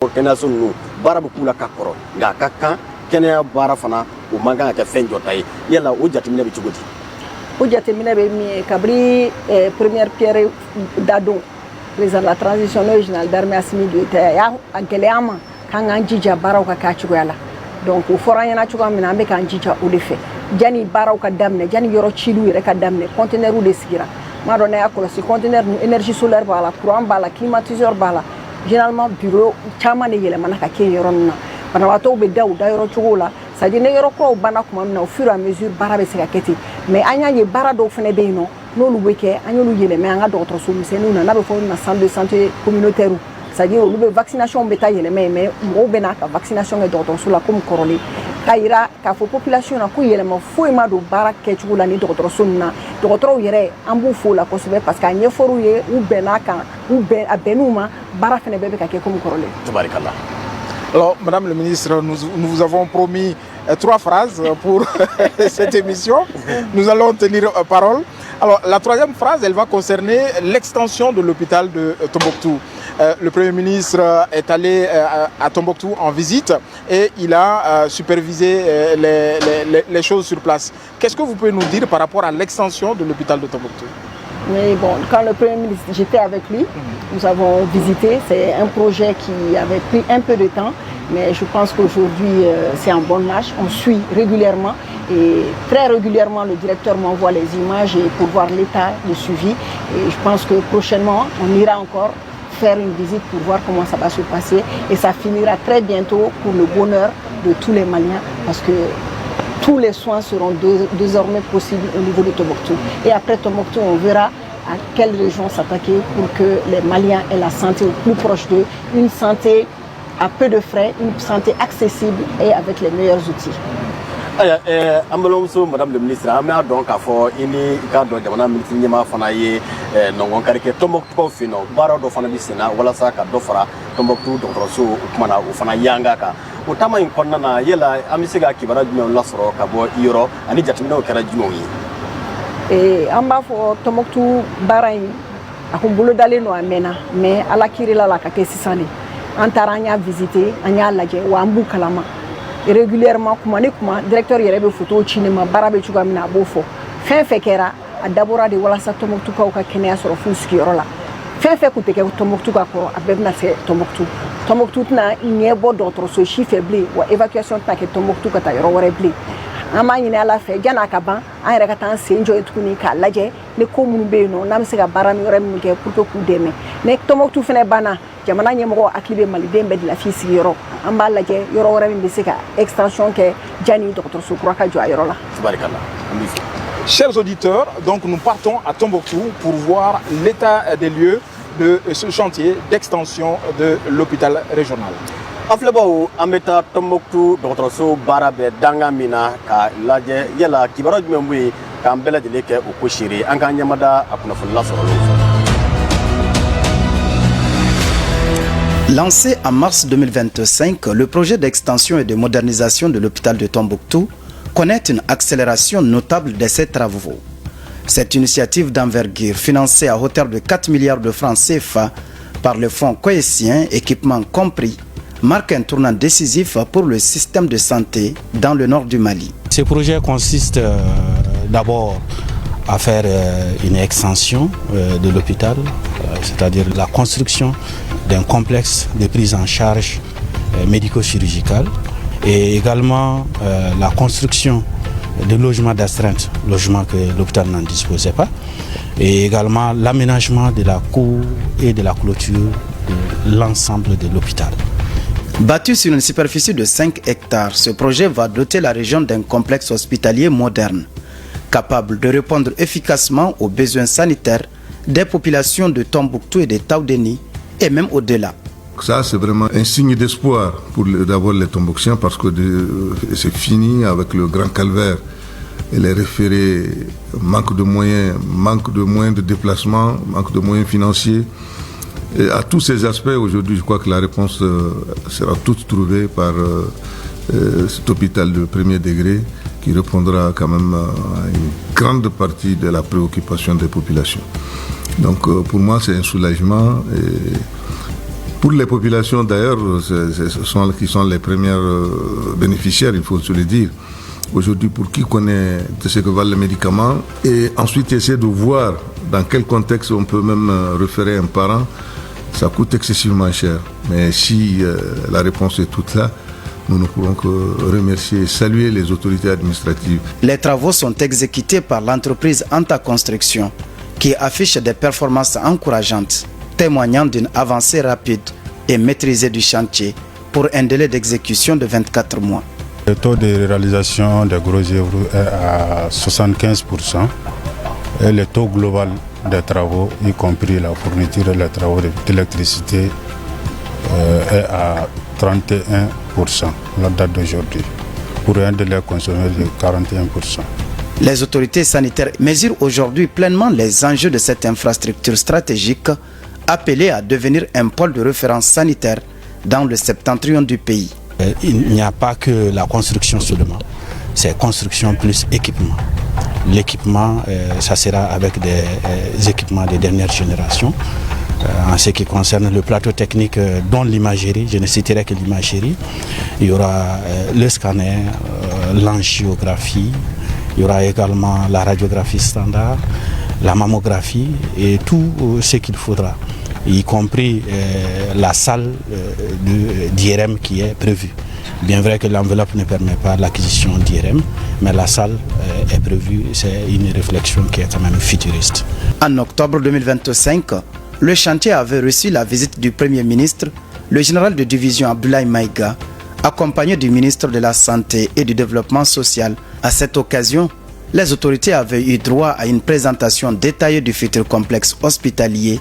kɛnɛyaso ninnu baara bɛ k'u la ka kɔrɔ nka a ka kan kɛnɛya baara fana o man kan ka kɛ fɛn jɔta ye yala o jateminɛ bɛ cogo di. O jateminɛ bɛ min ye kabini première pierre dadon président de la transition n'o ye général d'armée Assimi Goïta a y'a gɛlɛya an ma k'an k'an jija baaraw ka k'a cogoya la donc o fɔra an ɲɛna cogoya min na an bɛ k'an jija o de fɛ janni baaraw ka daminɛ janni yɔrɔ ciliw yɛrɛ ka daminɛ conteneurs de sigira m'a dɔn n'a y'a kɔlɔsi conteneur ninnu énergie solaire b'a la courant b'a la climatiseur b'a la généralement bureau caman de yɛlɛmana ka kɛ yɔrɔ ninnu na banabaatɔw bɛ da u da yɔrɔ cogo la c'est à dire ni yɔrɔ kuraw banna tuma min na au fur et à mesure baara bɛ se ka kɛ ten mais an y'a ye baara dɔw fana bɛ yen nɔ n'olu bɛ kɛ an y'olu yɛlɛmɛ an ka dɔgɔtɔrɔso misɛnninw na n'a bɛ fɔ olu ma centre de santé communautaire c'est à dire olu bɛ vaccination bɛ taa yɛlɛmɛ yen mais mɔgɔw bɛ n'a ka vaccination kɛ dɔgɔtɔrɔso la comme kɔrɔlen k'a yira k'a fɔ population na ko yɛlɛma foyi ma don baara kɛcogo la ni dɔgɔtɔrɔso ninnu na dɔgɔtɔrɔw yɛrɛ an b'u fo la kosɛbɛ parce que a ɲɛfɔr'u ye u bɛnn'a kan a bɛnn'u ma baara fana bɛɛ bɛ ka kɛ comme kɔrɔlen. Tabarikala. Alors, Madame le ministre, nous vous avons promis 3 phrases pour cette émission. Nous allons tenir parole. Alors, la 3e phrase, elle va concerner l'extension de l'hôpital de Tombouctou. Le Premier ministre est allé à Tombouctou en visite et il a supervisé les choses sur place. Qu'est-ce que vous pouvez nous dire par rapport à l'extension de l'hôpital de Tombouctou? Mais bon, quand le Premier ministre, j'étais avec lui, nous avons visité. C'est un projet qui avait pris un peu de temps, mais je pense qu'aujourd'hui, c'est en bonne marche. On suit régulièrement et très régulièrement, le directeur m'envoie les images et pour voir l'état de suivi. Et je pense que prochainement, on ira encore faire une visite pour voir comment ça va se passer. Et ça finira très bientôt pour le bonheur de tous les Maliens parce que tous les soins seront désormais possibles au niveau de Tombouctou. Et après Tombouctou, on verra à quelle région s'attaquer pour que les Maliens aient la santé au plus proche d'eux, une santé à peu de frais, une santé accessible et avec les meilleurs outils. Madame le ministre, an b'a dɔn k'a fɔ i ni i k'a dɔn jamana ministre ɲɛmaa fana ye nɔngɔn kari kɛ Tombouctou fɛ yen nɔ baara dɔ fana bɛ sen na walasa ka dɔ fara Tombouctou dɔgɔtɔrɔso o tuma na o fana yanga kan o taama in kɔnɔna na yala an bɛ se ka kibaruya jumɛnw lasɔrɔ ka bɔ i yɔrɔ ani jateminɛw kɛra jumɛnw ye. An b'a fɔ Tombouctou baara in a kun bolodalen don a mɛnna mais ala kirila la ka kɛ sisan de an taara an y'a visiter an y'a lajɛ wa an b'u kalama. Régulièrement kuma ni kuma directeur yɛrɛ bɛ photo ci ne ma baara bɛ cogoya min na a b'o fɔ fɛn fɛn kɛra a dabɔra de walasa Tombouctoukaw ka kɛnɛya sɔrɔ f'u sigiyɔrɔ la fɛn fɛn kun tɛ kɛ Tombouctou ka kɔrɔ a bɛɛ bɛna se Tombouctou Tombouctou tɛna ɲɛ bɔ dɔgɔtɔrɔso si fɛ bilen wa évacuation tɛna kɛ Tombouctou ka taa yɔrɔ wɛrɛ bilen an b'a ɲini Ala fɛ jan'a ka ban an yɛrɛ ka taa an sen jɔ yen tuguni k'a lajɛ ni ko minnu bɛ yen nɔ n'an bɛ se ka baara min wɛrɛ minnu kɛ pour que k'u dɛmɛ ni Tombouctou fana banna jamana ɲɛmɔgɔ hakili bɛ maliden bɛɛ de la f'i sigiyɔrɔ an b'a lajɛ yɔrɔ wɛrɛ min bɛ se ka extension kɛ janni dɔgɔtɔrɔso kura ka jɔ a yɔrɔ la. Chers auditeurs, donc nous partons à Tombouctou pour voir l'état des lieux de ce chantier d'extension de l'hôpital régional. An filɛbaw an bɛ taa Tombouctou dɔgɔtɔrɔso baara bɛ danga min na k'a lajɛ yala kibaruya jumɛn bɛ yen k'an bɛɛ lajɛlen kɛ o ko seere an k'an ɲɛmada a kunnafoni lasɔrɔlenw fɛ. Lancé en mars 2025, le projet d'extension et de modernisation de l'hôpital de Tombouctou connaît une accélération notable de ses travaux. Cette initiative d'envergure, financée à hauteur de 4 milliards de francs CFA par le fonds cohésien, équipement compris, marque un tournant décisif pour le système de santé dans le nord du Mali. Ce projet consiste d'abord à faire une extension de l'hôpital, c'est-à-dire la construction d'un complexe de prise en charge médico-chirurgicale et également la construction de logements d'astreinte, logements que l'hôpital n'en disposait pas, et également l'aménagement de la cour et de la clôture de l'ensemble de l'hôpital. Bâti sur une superficie de 5 hectares, ce projet va doter la région d'un complexe hospitalier moderne, capable de répondre efficacement aux besoins sanitaires des populations de Tombouctou et de Taoudéni, et même au-delà. Ça, c'est vraiment un signe d'espoir pour d'abord les Tombouctiens parce que c'est fini avec le grand calvaire et les référés, manque de moyens de déplacement, manque de moyens financiers. Et à tous ces aspects, aujourd'hui, je crois que la réponse sera toute trouvée par cet hôpital de premier degré qui répondra quand même à une grande partie de la préoccupation des populations. Donc pour moi, c'est un soulagement. Et Pour les populations d'ailleurs, qui sont les premières bénéficiaires, il faut se le dire. Aujourd'hui, pour qui connaît ce que valent les médicaments, et ensuite essayer de voir dans quel contexte on peut même référer un parent, ça coûte excessivement cher. Mais si la réponse est toute là, nous ne pourrons que remercier et saluer les autorités administratives. Les travaux sont exécutés par l'entreprise Anta Construction, qui affiche des performances encourageantes, témoignant d'une avancée rapide et maîtrisée du chantier pour un délai d'exécution de 24 mois. Le taux de réalisation des gros œuvres est à 75% et le taux global des travaux, y compris la fourniture et les travaux d'électricité, est à 31% la date d'aujourd'hui, pour un délai consommé de 41%. Les autorités sanitaires mesurent aujourd'hui pleinement les enjeux de cette infrastructure stratégique appelée à devenir un pôle de référence sanitaire dans le septentrion du pays. Il n'y a pas que la construction seulement, c'est construction plus équipement. L'équipement, ça sera avec des équipements de dernière génération. En ce qui concerne le plateau technique, dont l'imagerie, je ne citerai que l'imagerie, il y aura le scanner, l'angiographie, il y aura également la radiographie standard, la mammographie et tout ce qu'il faudra, y compris la salle d'IRM qui est prévue. Bien vrai que l'enveloppe ne permet pas l'acquisition d'IRM, mais la salle est prévue, c'est une réflexion qui est quand même futuriste. En octobre 2025, le chantier avait reçu la visite du Premier ministre, le général de division Abdoulaye Maïga, accompagné du ministre de la Santé et du Développement social. À cette occasion, les autorités avaient eu droit à une présentation détaillée du futur complexe hospitalier,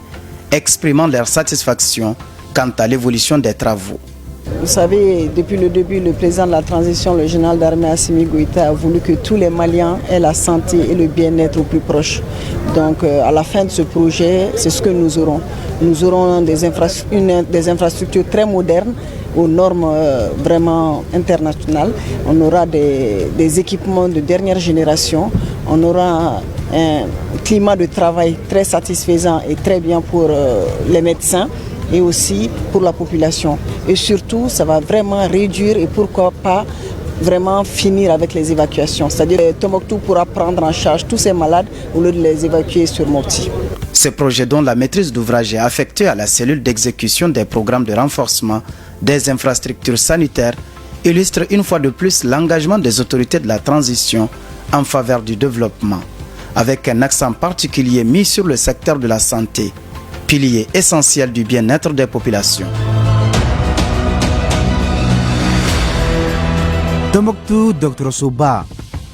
exprimant leur satisfaction quant à l'évolution des travaux. Vous savez, depuis le début, le président de la transition, le général d'armée Assimi Goïta, a voulu que tous les Maliens aient la santé et le bien-être au plus proche. Donc à la fin de ce projet, c'est ce que nous aurons. Nous aurons des infrastructures très modernes, aux normes vraiment internationales. On aura des équipements de dernière génération. On aura un climat de travail très satisfaisant et très bien pour les médecins et aussi pour la population. Et surtout, ça va vraiment réduire et pourquoi pas vraiment finir avec les évacuations. C'est-à-dire que Tombouctou pourra prendre en charge tous ces malades au lieu de les évacuer sur Mopti. Ce projet dont la maîtrise d'ouvrage est affectée à la cellule d'exécution des programmes de renforcement des infrastructures sanitaires illustre une fois de plus l'engagement des autorités de la transition en faveur du développement, avec un accent particulier mis sur le secteur de la santé, pilier essentiel du bien-être des populations. Tombouctou Dr Soba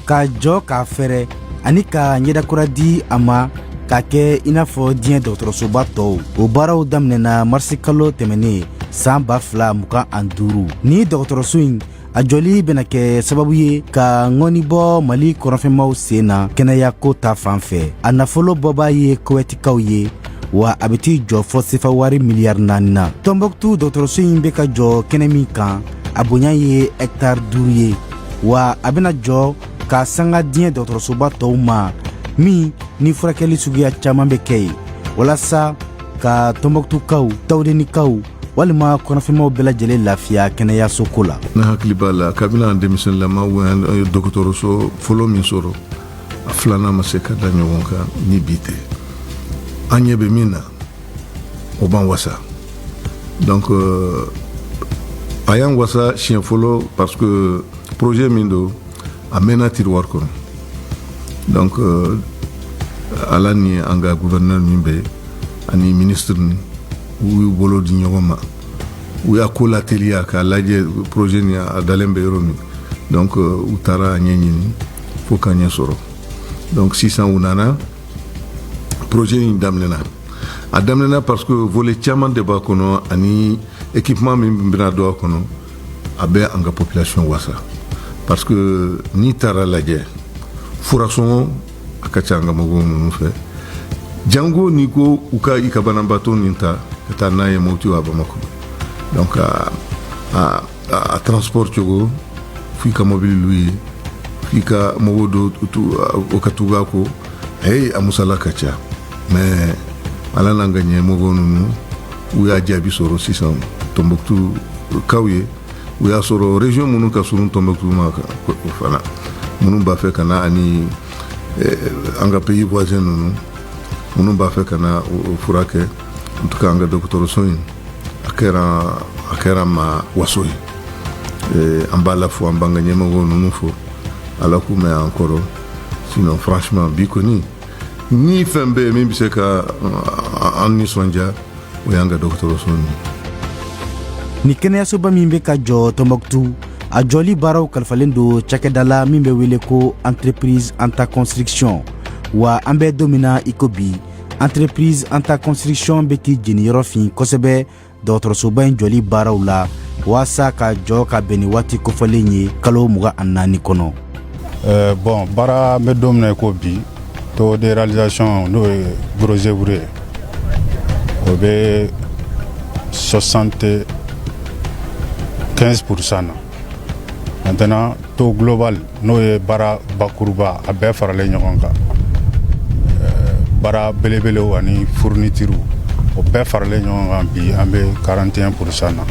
ka jɔ k'a fɛrɛ ani ka ɲɛdakura di a ma k'a kɛ i n'a fɔ diɲɛ dɔgɔtɔrɔsoba tɔw. O baaraw daminɛna marisi kalo tɛmɛnen san 2025. Ni dɔgɔtɔrɔso in a jɔli bɛna kɛ sababu ye ka ŋɔni bɔ Mali kɔrɔnfɛnmaw sen na kɛnɛya ko ta fan fɛ. A nafolo bɔbaa ye kowɛtikaw ye, wa a bɛ t'i jɔ fɔ sefa wari miliyari 4 na. Tombouctou dɔgɔtɔrɔso in bɛ ka jɔ kɛnɛ min kan, a bonya ye hectare 5 ye, wa a bɛna jɔ ka sanga diɲɛ dɔgɔtɔrɔsoba tɔw ma min ni furakɛli suguya caman bɛ kɛ ye, walasa ka Tombouctukaw, tawdenikaw walima kɔnɔfɛnmaw bɛɛ lajɛlen lafiya kɛnɛyaso ko la. Ne hakili b'a la kabila an denmisɛnninlama ye dɔgɔtɔrɔso fɔlɔ min sɔrɔ, a filanan ma se ka da ɲɔgɔn kan ni bi tɛ. An ɲɛ bɛ min na o b'an wasa. Donc a y'an wasa siɲɛ fɔlɔ parce que projet min don a mɛnna tiroir kɔnɔ. Donc ala ni an ka gouverneur min bɛ ani ministre ni u y'u bolo di ɲɔgɔn ma, u y'a ko lateliya k'a lajɛ projet ni a dalen bɛ yɔrɔ min. Donc u taara a ɲɛɲini fo ka ɲɛ sɔrɔ. Donc sisan u nana projet in daminɛna. A daminɛna parce que volet caman de b'a kɔnɔ ani équipement min bɛna don a kɔnɔ, a bɛ an ka population wasa. Parce que n'i taara lajɛ furasɔngɔ a ka ca an ka mɔgɔw ninnu fɛ. Jango n'i ko u ka i ka banabaatɔ nin ta ka taa n'a ye Mopti wa Bamako. Donc a transport cogo f'i ka mobili lu ye, f'i ka mɔgɔw do o ka tugu a ko, a musala ka ca. Mais ala n'an ka ɲɛmɔgɔ ninnu u y'a jaabi sɔrɔ sisan Tombouctou kaw ye u y'a sɔrɔ région minnu ka surun Tombouctou ma fana minnu b'a fɛ ka na ani an ka pays voisin ninnu minnu b'a fɛ ka na o furakɛ en tout cas an ka dɔgɔtɔrɔso in a kɛra ma waso ye an b'a la fo an b'an ka ɲɛmɔgɔ ninnu fo ala k'u mɛn an kɔrɔ sinon franchement bi kɔni ni fɛn bɛ yen min bɛ se ka an nisɔndiya o y'an ka dɔgɔtɔrɔso in ni kɛnɛyasoba min bɛ ka jɔ Tombouctou a jɔli baaraw kalifalen do cakɛda la min bɛ wele ko entreprise Anta Construction wa an bɛ don min na i ko bi entreprise Anta Construction bɛ k'i jeniyɔrɔ fin kosɛbɛ dɔgɔtɔrɔsoba in jɔli baaraw la waasa ka jɔ ka bɛn ni waati kofɔlen ye kalo 24 kɔnɔ. Bon baara bɛ don min na i ko bi taux de réalisation n'o ye gros œuvrier o bɛ 75% na. Maintenant taux global n'o ye baara bakuruba a bɛɛ faralen ɲɔgɔn kan baara belebelew ani fourniture o bɛɛ faralen ɲɔgɔn kan bi an bɛ 41% na.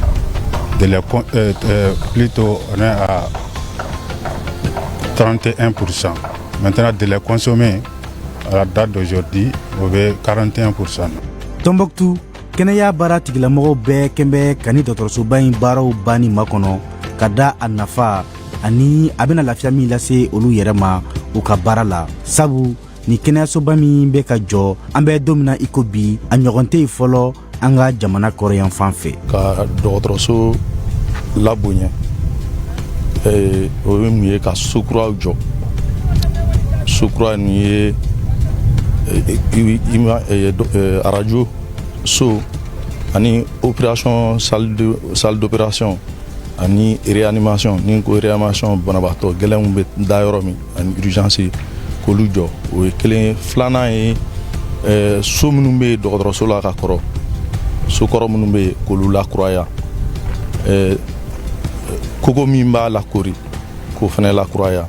Plutôt on est à 31%. Maintenant délai consommé à la date d'aujourd'hui o bɛ 41% na. Tombouctou kɛnɛya baara tigilamɔgɔw bɛɛ kɛn bɛ ka ni dɔgɔtɔrɔsoba in baaraw banni makɔnɔ ka da a nafa ani a bɛna lafiya min lase olu yɛrɛ ma u ka baara la sabu ni kɛnɛyasoba min bɛ ka jɔ an bɛ don min na i ko bi a ɲɔgɔn tɛ yen fɔlɔ an ka jamana kɔrɔyan fan fɛ. Ka dɔgɔtɔrɔso laboɲɛ o ye mun ye ka sukuraw jɔ sukura nin ye arajo so ani opération salle d'opération ani réanimation ni ko réanimation banabaatɔ gɛlɛnw bɛ da yɔrɔ min ani urgence k'olu jɔ o ye kelen filanan ye so minnu bɛ dɔgɔtɔrɔso la ka kɔrɔ so kɔrɔ minnu bɛ k'olu lakuraya kogo min b'a lakori k'o fana lakuraya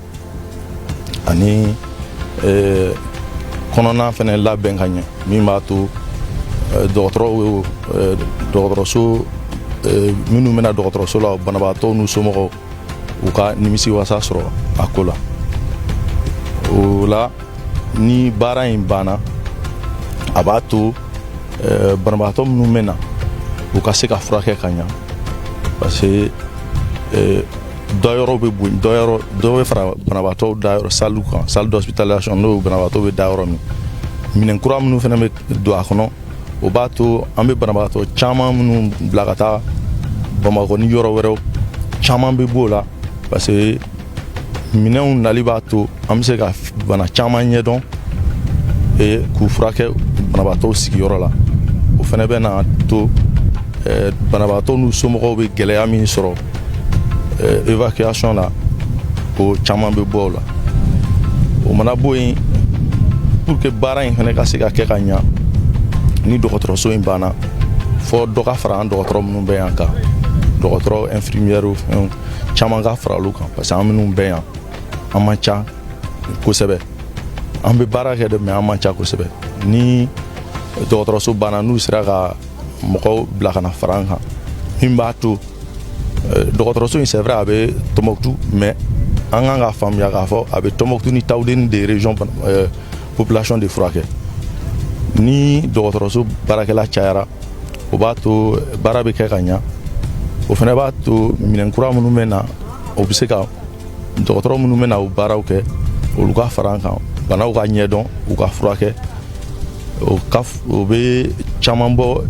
ani kɔnɔna fana labɛn ka ɲɛ min b'a to dɔgɔtɔrɔso minnu bɛna dɔgɔtɔrɔso la banabaatɔw n'u somɔgɔw u ka nimisi wasa sɔrɔ a ko la o la ni baara in banna a b'a to banabaatɔ minnu bɛ na u ka se ka furakɛ ka ɲa parce que dɔ yɔrɔ bɛ bonya dɔ bɛ fara banabaatɔw da yɔrɔ salle d'hospitalisation n'o banabaatɔ bɛ da yɔrɔ min minɛn kura minnu fana bɛ don a kɔnɔ o b'a to an bɛ banabaatɔ caman minnu bila ka taa Bamakɔ ni yɔrɔ wɛrɛw caman bɛ b'o la parce que minɛnw nali b'a to an bɛ se ka bana caman ɲɛdɔn k'u furakɛ banabaatɔw sigiyɔrɔ la o fana bɛ na to banabaatɔw n'u somɔgɔw bɛ gɛlɛya min sɔrɔ évacuation la o caman bɛ bɔ o la o mana bɔ yen pour que baara in fana ka se ka kɛ ka ɲa ni dɔgɔtɔrɔso in banna fɔ dɔ ka fara an dɔgɔtɔrɔ minnu bɛ yan kan dɔgɔtɔrɔ infirmière fɛnw caman ka fara olu kan parce que an minnu bɛ yan an man ca kosɛbɛ an bɛ baara kɛ dɛ mais an man ca kosɛbɛ ni dɔgɔtɔrɔso banna n'u sera ka mɔgɔw bila ka na fara an kan min b'a to dɔgɔtɔrɔso in c'est vrai a bɛ Tombouctou mais an kan ka faamuya k'a fɔ a bɛ Tombouctou ni Tawudeni de région population de furakɛ ni dɔgɔtɔrɔso baarakɛla cayara o b'a to baara bɛ kɛ ka ɲa o fana b'a to minɛn kura minnu bɛ na o bɛ se ka dɔgɔtɔrɔ minnu bɛ na o baaraw kɛ olu ka fara an kan banaw ka ɲɛdɔn u ka furakɛ o bɛ caman bɔ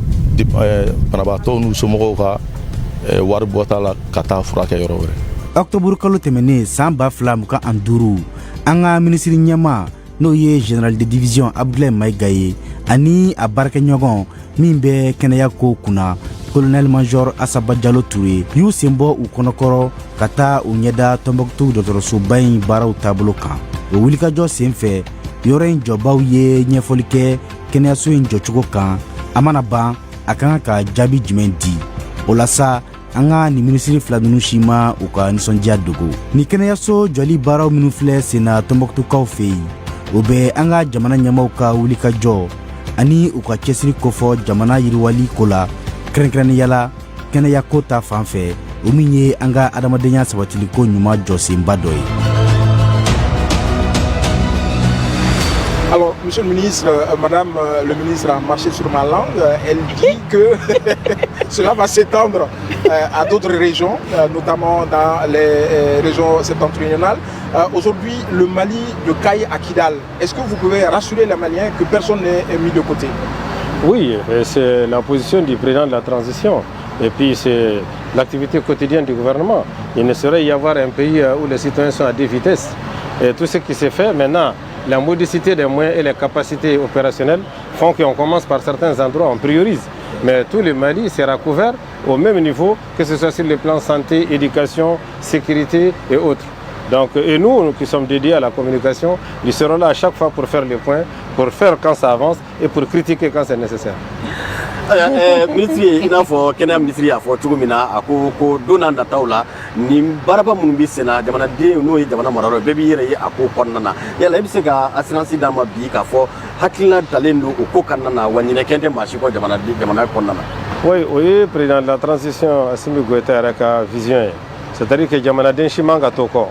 banabaatɔw n'u somɔgɔw ka wari bɔta la ka taa furakɛ yɔrɔ wɛrɛ. Octobre kalo tɛmɛnen san 2025 an ka minisiri ɲɛma n'o ye général de division Abdoulaye Maïga ye ani a baarakɛɲɔgɔn min bɛ kɛnɛya ko kunna colonel major Asaba Jalo Touré y'u sen bɔ u kɔnɔkɔrɔ ka taa u ɲɛda Tombouctou dɔgɔtɔrɔsoba in baaraw taabolo kan o wulikajɔ sen fɛ yɔrɔ in jɔbaaw ye ɲɛfɔli kɛ kɛnɛyaso in jɔcogo kan a mana ban a kan ka jaabi jumɛn di o la sa an ka ni minisiri fila ninnu si ma u ka nisɔndiya dogo ni kɛnɛyaso jɔli baaraw minnu filɛ senna Tombouctoukaw fɛ yen o bɛ an ka jamana ɲɛmaw ka wulikajɔ ani u ka cɛsiri kofɔ jamana yiriwali ko la kɛrɛnkɛrɛnnenya la kɛnɛya ko ta fan fɛ o min ye an ka adamadenya sabatiliko ɲuman jɔsenba dɔ ye. Alors, monsieur le ministre, madame le ministre a marché sur ma langue. Elle dit que cela va s'étendre à d'autres régions, notamment dans les régions septentrionales. Aujourd'hui, le Mali de Kaye à Kidal. Est-ce que vous pouvez rassurer les Maliens que personne n'est mis de côté? Oui, c'est la position du président de la transition. Et puis c'est l'activité quotidienne du gouvernement. Il ne saurait y avoir un pays où les citoyens sont à deux vitesses. Et tout ce qui s'est fait maintenant, la modicité des moyens et les capacités opérationnelles font qu'on commence par certains endroits, on priorise. Mais tout le Mali sera couvert au même niveau, que ce soit sur le plan santé, éducation, sécurité et autres. Donc, et nous qui sommes dédiés à la communication, nous serons là à chaque fois pour faire les points, pour faire quand ça avance et pour critiquer quand c'est nécessaire. Ministre i n'a fɔ kɛnɛya ministre y'a fɔ cogo min na a ko don n'a nataw la nin baaraba minnu bɛ senna jamanaden n'o ye jamana marayɔrɔ bɛɛ b'i yɛrɛ ye a ko kɔnɔna na yala i bɛ se ka assurance d'a ma bi k'a fɔ hakilina talen don o ko kɔnɔna na wa ɲinɛ kɛn tɛ maa si kɔ jamana kɔnɔna na. Oui, o ye président de la transition Assimi Goïta yɛrɛ ka vision ye, c'est-à-dire que jamanaden si man ka to kɔ.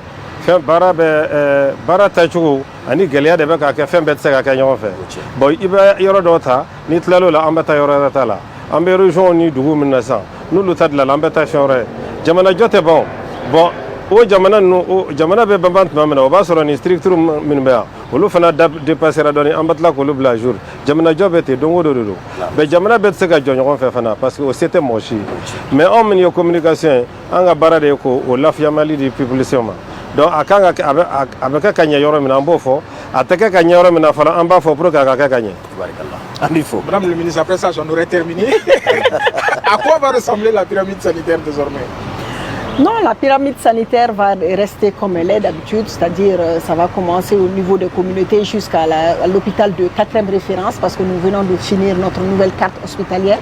Fɛn baara bɛ baara tacogo ani gɛlɛya de bɛ k'a kɛ fɛn bɛɛ tɛ se ka kɛ ɲɔgɔn fɛ. Bon i bɛ yɔrɔ dɔ ta n'i tilal'o la an bɛ taa yɔrɔ wɛrɛ ta la an bɛ région ni dugu min na sisan n'olu ta dilanna an bɛ taa fɛn wɛrɛ ye jamanajɔ tɛ ban bon o jamana ninnu jamana bɛ banban tuma min na o b'a sɔrɔ nin structure minnu bɛ yan olu fana dépassera dɔɔni an bɛ tila k'olu bila jour jamanajɔ bɛ ten don o don de don mais jamana bɛɛ tɛ se ka jɔ ɲɔgɔn fɛ fana parce que o se tɛ mɔgɔ si ye mais anw minnu ye communication ye an ka baara de ye k'o lafiyamali di population ma. Donc a kan ka a bɛ kɛ ka ɲɛ yɔrɔ min na an b'o fɔ a tɛ kɛ ka ɲɛ yɔrɔ min na fana an b'a fɔ pour que a ka kɛ ka ɲɛ. An b'i fo. Madame le ministre, après ça j'en aurais terminé. À quoi va ressembler la pyramide sanitaire désormais? Non, la pyramide sanitaire va rester comme elle est d'habitude, c'est-à-dire ça va commencer au niveau des communautés jusqu'à l'hôpital de 4e référence parce que nous venons de finir notre nouvelle carte hospitalière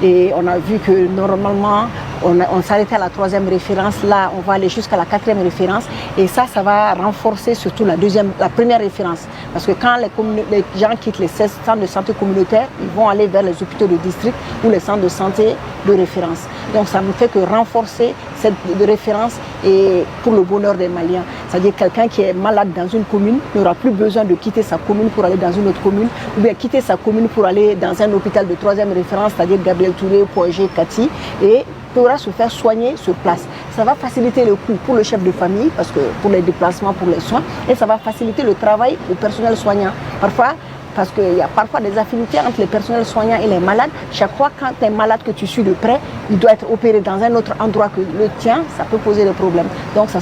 et on a vu que normalement on s'arrêtait à la 3e référence, là on va aller jusqu'à la 4e référence et ça va renforcer surtout la 1re référence parce que quand les gens quittent les centres de santé communautaires, ils vont aller vers les hôpitaux de district ou les centres de santé de référence. Donc ça ne fait que renforcer cette de référence et pour le bonheur des Maliens. C'est-à-dire quelqu'un qui est malade dans une commune n'aura plus besoin de quitter sa commune pour aller dans une autre commune ou bien quitter sa commune pour aller dans un hôpital de 3e référence, c'est-à-dire Gabriel Touré, Poitiers, Kati et pourra se faire soigner sur place. Ça va faciliter le coût pour le chef de famille parce que pour les déplacements, pour les soins et ça va faciliter le travail au personnel soignant. Parfois, parce qu'il y a parfois des affinités entre les personnels soignants et les malades. Chaque fois quand tu es malade que tu suis de près, il doit être opéré dans un autre endroit que le tien, ça peut poser des problèmes. Donc ça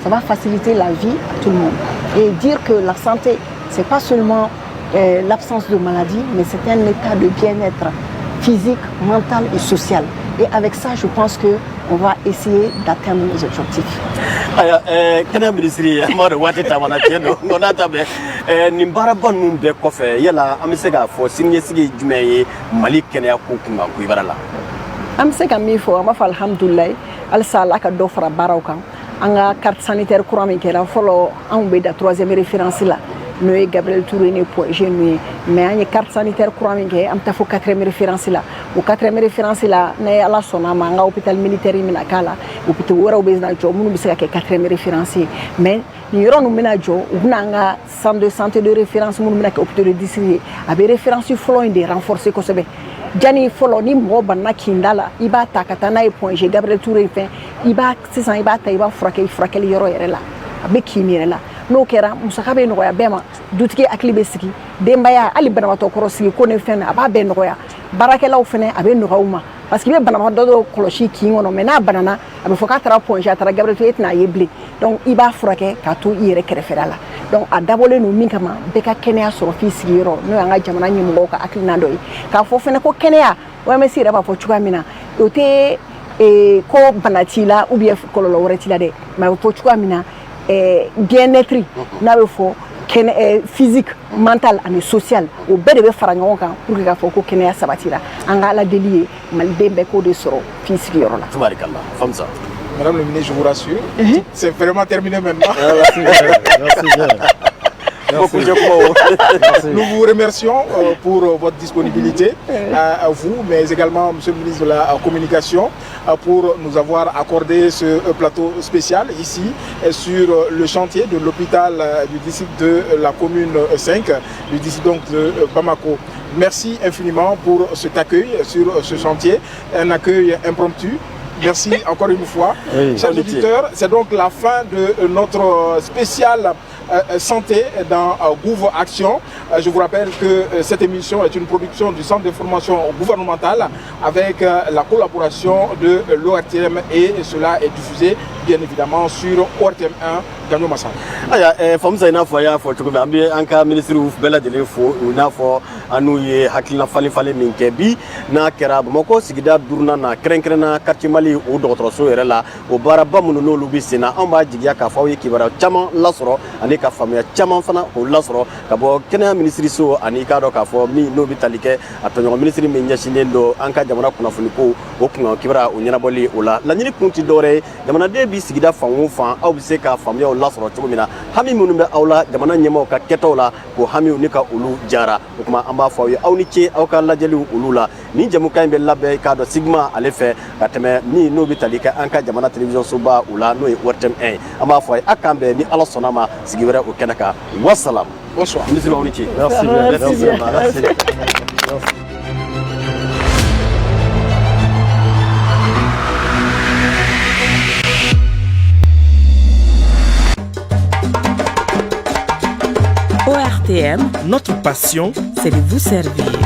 va faciliter la vie à tout le monde. Et dire que la santé, c'est pas seulement l'absence de maladie, mais c'est un état de bien-être physique, mental et social. Et avec ça, je pense qu'on va essayer d'atteindre nos objectifs. Kɛnɛya minisiri an b'a dɔn waati taamana tiɲɛ don nka n'a ta bɛɛ nin baaraba ninnu bɛɛ kɔfɛ yala an bɛ se k'a fɔ siniɲɛsigi jumɛn ye Mali kɛnɛya ko kunkan ko i bara la. An bɛ se ka min fɔ an b'a fɔ alhamdulilayi halisa Ala ka dɔ fara baaraw kan an ka carte sanitaire kura min kɛra fɔlɔ anw bɛ da 3e référence la n'o ye Gabriel Touré ni Poitiers ninnu ye mais an ye carte sanitaire kura min kɛ an bɛ taa fɔ 4e référence la o 4e référence la ne Ala sɔnna a ma an ka hôpital militaire min na k'a la hôpital wɛrɛw bɛ na jɔ minnu bɛ se ka kɛ 4e référence ye mais nin yɔrɔ ninnu bɛna jɔ u bɛna an ka centre de santé de référence minnu bɛna kɛ hôpital de district ye a bɛ référence fɔlɔ in de renforcer kosɛbɛ jani fɔlɔ ni mɔgɔ banna kinda la i b'a ta ka taa n'a ye Poitiers Gabriel Touré fɛ sisan i b'a ta i b'a furakɛ furakɛli yɔrɔ yɛrɛ la a bɛ kin yɛrɛ la n'o kɛra musaka bɛ nɔgɔya bɛɛ ma dutigi hakili bɛ sigi denbaya hali banabaatɔ kɔrɔ sigi ko ne fɛn na a b'a bɛɛ nɔgɔya baarakɛlaw fɛnɛ a bɛ nɔgɔya u ma parce que i bɛ banabaatɔ dɔw kɔlɔsi kin kɔnɔ mais n'a banana a bɛ fɔ k'a taara Poitiers a taara Gabriel Touré e tɛna a ye bilen donc i b'a furakɛ k'a to i yɛrɛ kɛrɛfɛla la donc a dabɔlen don min kama bɛɛ ka kɛnɛya sɔrɔ f'i sigiyɔrɔ n'o y'an ka jamana ɲɛmɔgɔw ka hakilina dɔ ye k'a fɔ fɛnɛ ko kɛnɛya OMS yɛrɛ b'a fɔ cogoya min na o tɛ ko bana t'i la ou bien kɔlɔlɔ wɛrɛ t'i la dɛ mais a bɛ fɔ cogoya min na bien-être n'a bɛ fɔ physique mental ani social o bɛɛ de bɛ fara ɲɔgɔn kan pour que k'a fɔ ko kɛnɛya sabatira an ka Ala deli ye maliden bɛɛ k'o de sɔrɔ f'i sigiyɔrɔ la. Tubarikala, Famsa. Madame le ministre, je vous rassure, c'est vraiment terminé maintenant. Nous vous remercions pour votre disponibilité, à vous, mais également Monsieur le ministre de la Communication, pour nous avoir accordé ce plateau spécial ici sur le chantier de l'hôpital du district de la commune 5, du district donc de Bamako. Merci infiniment pour cet accueil sur ce chantier, un accueil impromptu. Merci encore une fois. Oui, chers auditeurs, c'est donc la fin de notre spécial santé dans Gouv Action. Je vous rappelle que cette émission est une production du Centre d'information gouvernementale avec la collaboration de l'ORTM et cela est diffusé bien évidemment sur ORTM 1 Gagnon Massa. Famsa ina fo ya fo tukume ambi anka ministre of bela de lefo ina fo anu ye hakilina fale min ke bi na kera Bamako sigida durna na krenkrena quartier Mali o docteur yɛrɛ la o baara ba minnu n'olu bɛ sen na an b'a jigiya k'a fɔ aw ye kibaruya caman lasɔrɔ ani ka faamuya caman fana o lasɔrɔ ka bɔ kɛnɛya minisiriso ani k'a dɔn k'a fɔ min n'o bɛ tali kɛ a tɔɲɔgɔn minisiri min ɲɛsinnen don an ka jamana kunnafoni ko o kun kibaruya o ɲɛnabɔli o la laɲini kun tɛ dɔwɛrɛ ye jamanaden bi sigida fan o fan aw bɛ se ka faamuyaw lasɔrɔ cogo min na hami minnu bɛ aw la jamana ɲɛmaaw ka kɛtaw la k'o hamiw ni ka olu diyara o tuma an b'a fɔ aw ye aw ni ce aw ka lajɛliw olu la ni jamukan in bɛ labɛn k'a dɔn Sigma ale fɛ ka tɛmɛ min n'o bɛ tali kɛ an ka jamana télévision soba o la n'o ye ORTM 1 an b'a fɔ a ye a k'an bɛn ni Ala sɔnna ma sigi wɛrɛ o kɛnɛ kan wasalam. Bonsoir. Ministre aw ni ce. Merci bien. ORTM, notre passion, c'est de vous servir.